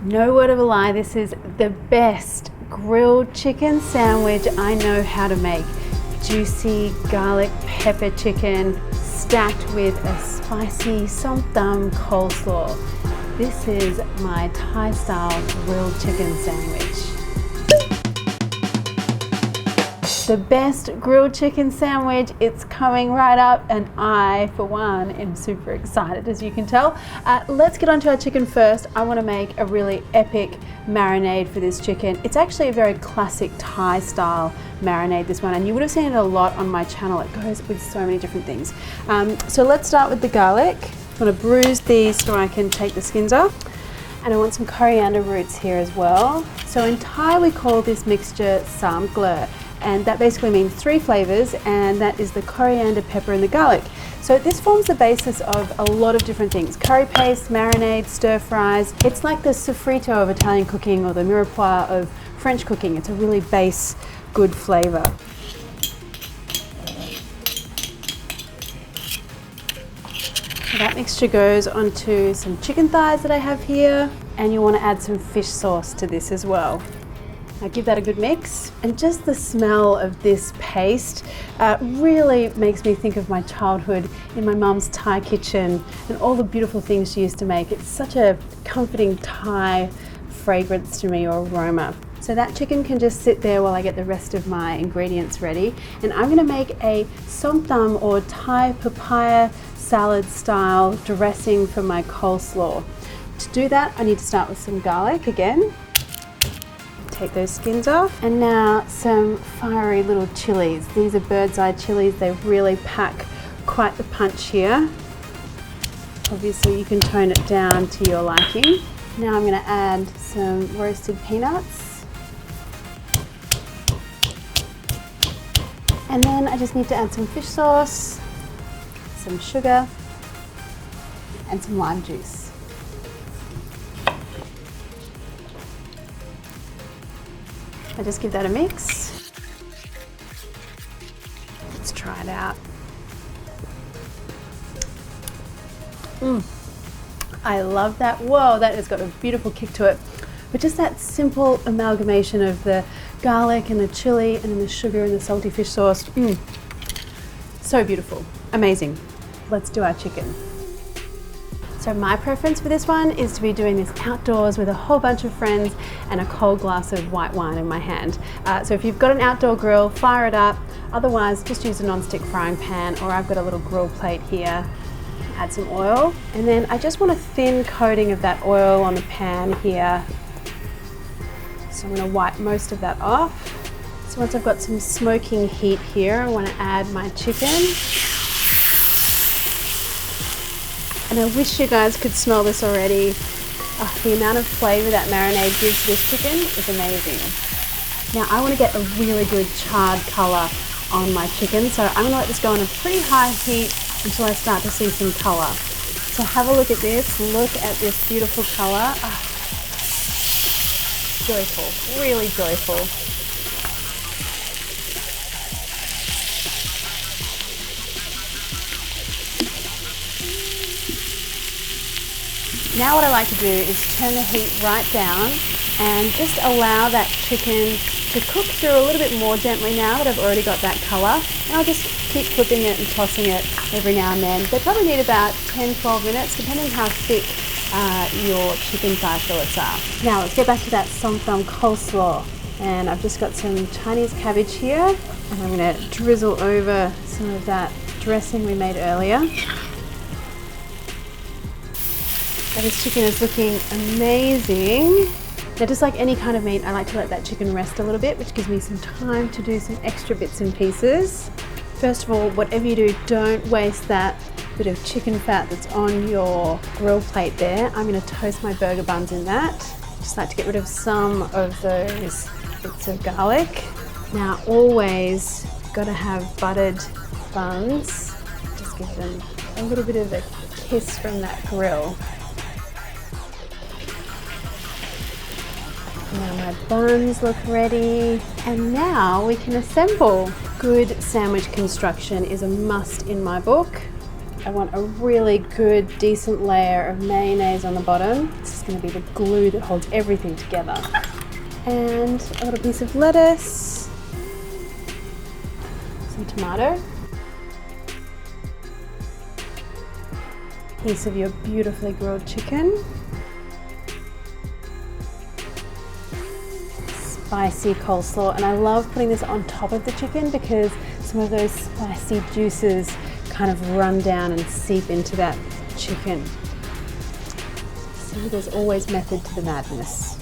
No word of a lie, this is the best grilled chicken sandwich I know how to make. Juicy garlic pepper chicken stacked with a spicy som tam coleslaw. This is my Thai style grilled chicken sandwich. The best grilled chicken sandwich, it's coming right up, and I, for one, am super excited, as you can tell. Let's get onto our chicken first. I want to make a really epic marinade for this chicken. It's actually a very classic Thai style marinade, this one, and you would have seen it a lot on my channel. It goes with so many different things. So let's start with the garlic. I'm going to bruise these so I can take the skins off. And I want some coriander roots here as well. So in Thai we call this mixture sam glur, and that basically means 3 flavors, and that is the coriander, pepper and the garlic. So this forms the basis of a lot of different things: curry paste, marinades, stir fries. It's like the sofrito of Italian cooking or the mirepoix of French cooking. It's a really base, good flavor. So that mixture goes onto some chicken thighs that I have here, and you want to add some fish sauce to this as well. Now give that a good mix, and just the smell of this paste really makes me think of my childhood in my mum's Thai kitchen and all the beautiful things she used to make. It's such a comforting Thai fragrance to me, or aroma. So that chicken can just sit there while I get the rest of my ingredients ready, and I'm going to make a som tam or Thai papaya salad style dressing for my coleslaw. To do that, I need to start with some garlic again. Take those skins off, and now some fiery little chilies. These are bird's eye chilies. They really pack quite the punch here. Obviously you can tone it down to your liking. Now I'm going to add some roasted peanuts, and then I just need to add some fish sauce, some sugar and some lime juice. I just give that a mix. Let's try it out. I love that. Whoa, that has got a beautiful kick to it. But just that simple amalgamation of the garlic and the chili and then the sugar and the salty fish sauce. So beautiful. Amazing. Let's do our chicken. So my preference for this one is to be doing this outdoors with a whole bunch of friends and a cold glass of white wine in my hand. So if you've got an outdoor grill, fire it up. Otherwise, just use a non-stick frying pan, or I've got a little grill plate here. Add some oil, and then I just want a thin coating of that oil on the pan here. So I'm going to wipe most of that off. So once I've got some smoking heat here, I want to add my chicken. And I wish you guys could smell this already. The amount of flavor that marinade gives to this chicken is amazing. Now I want to get a really good charred color on my chicken, so I'm going to let this go on a pretty high heat until I start to see some color. So have a look at this. Look at this beautiful color. Joyful, really joyful. Now what I like to do is turn the heat right down and just allow that chicken to cook through a little bit more gently now that I've already got that colour. And I'll just keep flipping it and tossing it every now and then. They probably need about 10-12 minutes depending how thick your chicken thigh fillets are. Now let's get back to that som tam coleslaw. And I've just got some Chinese cabbage here, and I'm going to drizzle over some of that dressing we made earlier. Now this chicken is looking amazing. Now just like any kind of meat, I like to let that chicken rest a little bit, which gives me some time to do some extra bits and pieces. First of all, whatever you do, don't waste that bit of chicken fat that's on your grill plate there. I'm going to toast my burger buns in that. Just like to get rid of some of those bits of garlic. Now always got to have buttered buns. Just give them a little bit of a kiss from that grill. Now my buns look ready, and now we can assemble. Good sandwich construction is a must in my book. I want a really good, decent layer of mayonnaise on the bottom. This is going to be the glue that holds everything together. And a little piece of lettuce, some tomato, piece of your beautifully grilled chicken, spicy coleslaw, and I love putting this on top of the chicken because some of those spicy juices kind of run down and seep into that chicken. See, there's always method to the madness.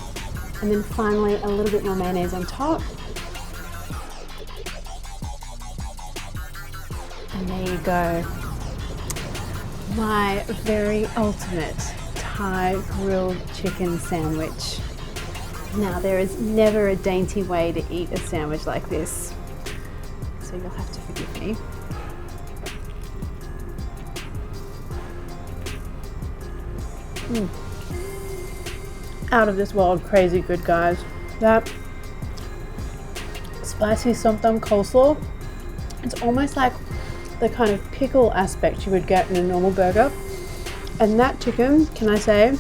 And then finally, a little bit more mayonnaise on top. And there you go. My very ultimate Thai grilled chicken sandwich. Now, there is never a dainty way to eat a sandwich like this, so you'll have to forgive me. Out of this world crazy good, guys. That spicy somtam coleslaw, it's almost like the kind of pickle aspect you would get in a normal burger. And that chicken, can I say,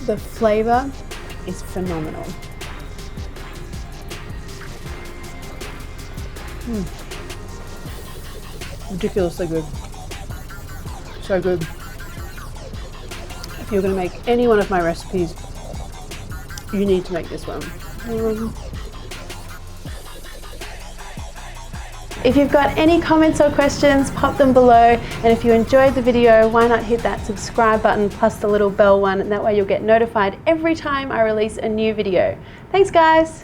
the flavor is phenomenal. Ridiculously good. So good. If you're going to make any one of my recipes, you need to make this one. If you've got any comments or questions, pop them below. And if you enjoyed the video, why not hit that subscribe button plus the little bell one, and that way you'll get notified every time I release a new video. Thanks, guys.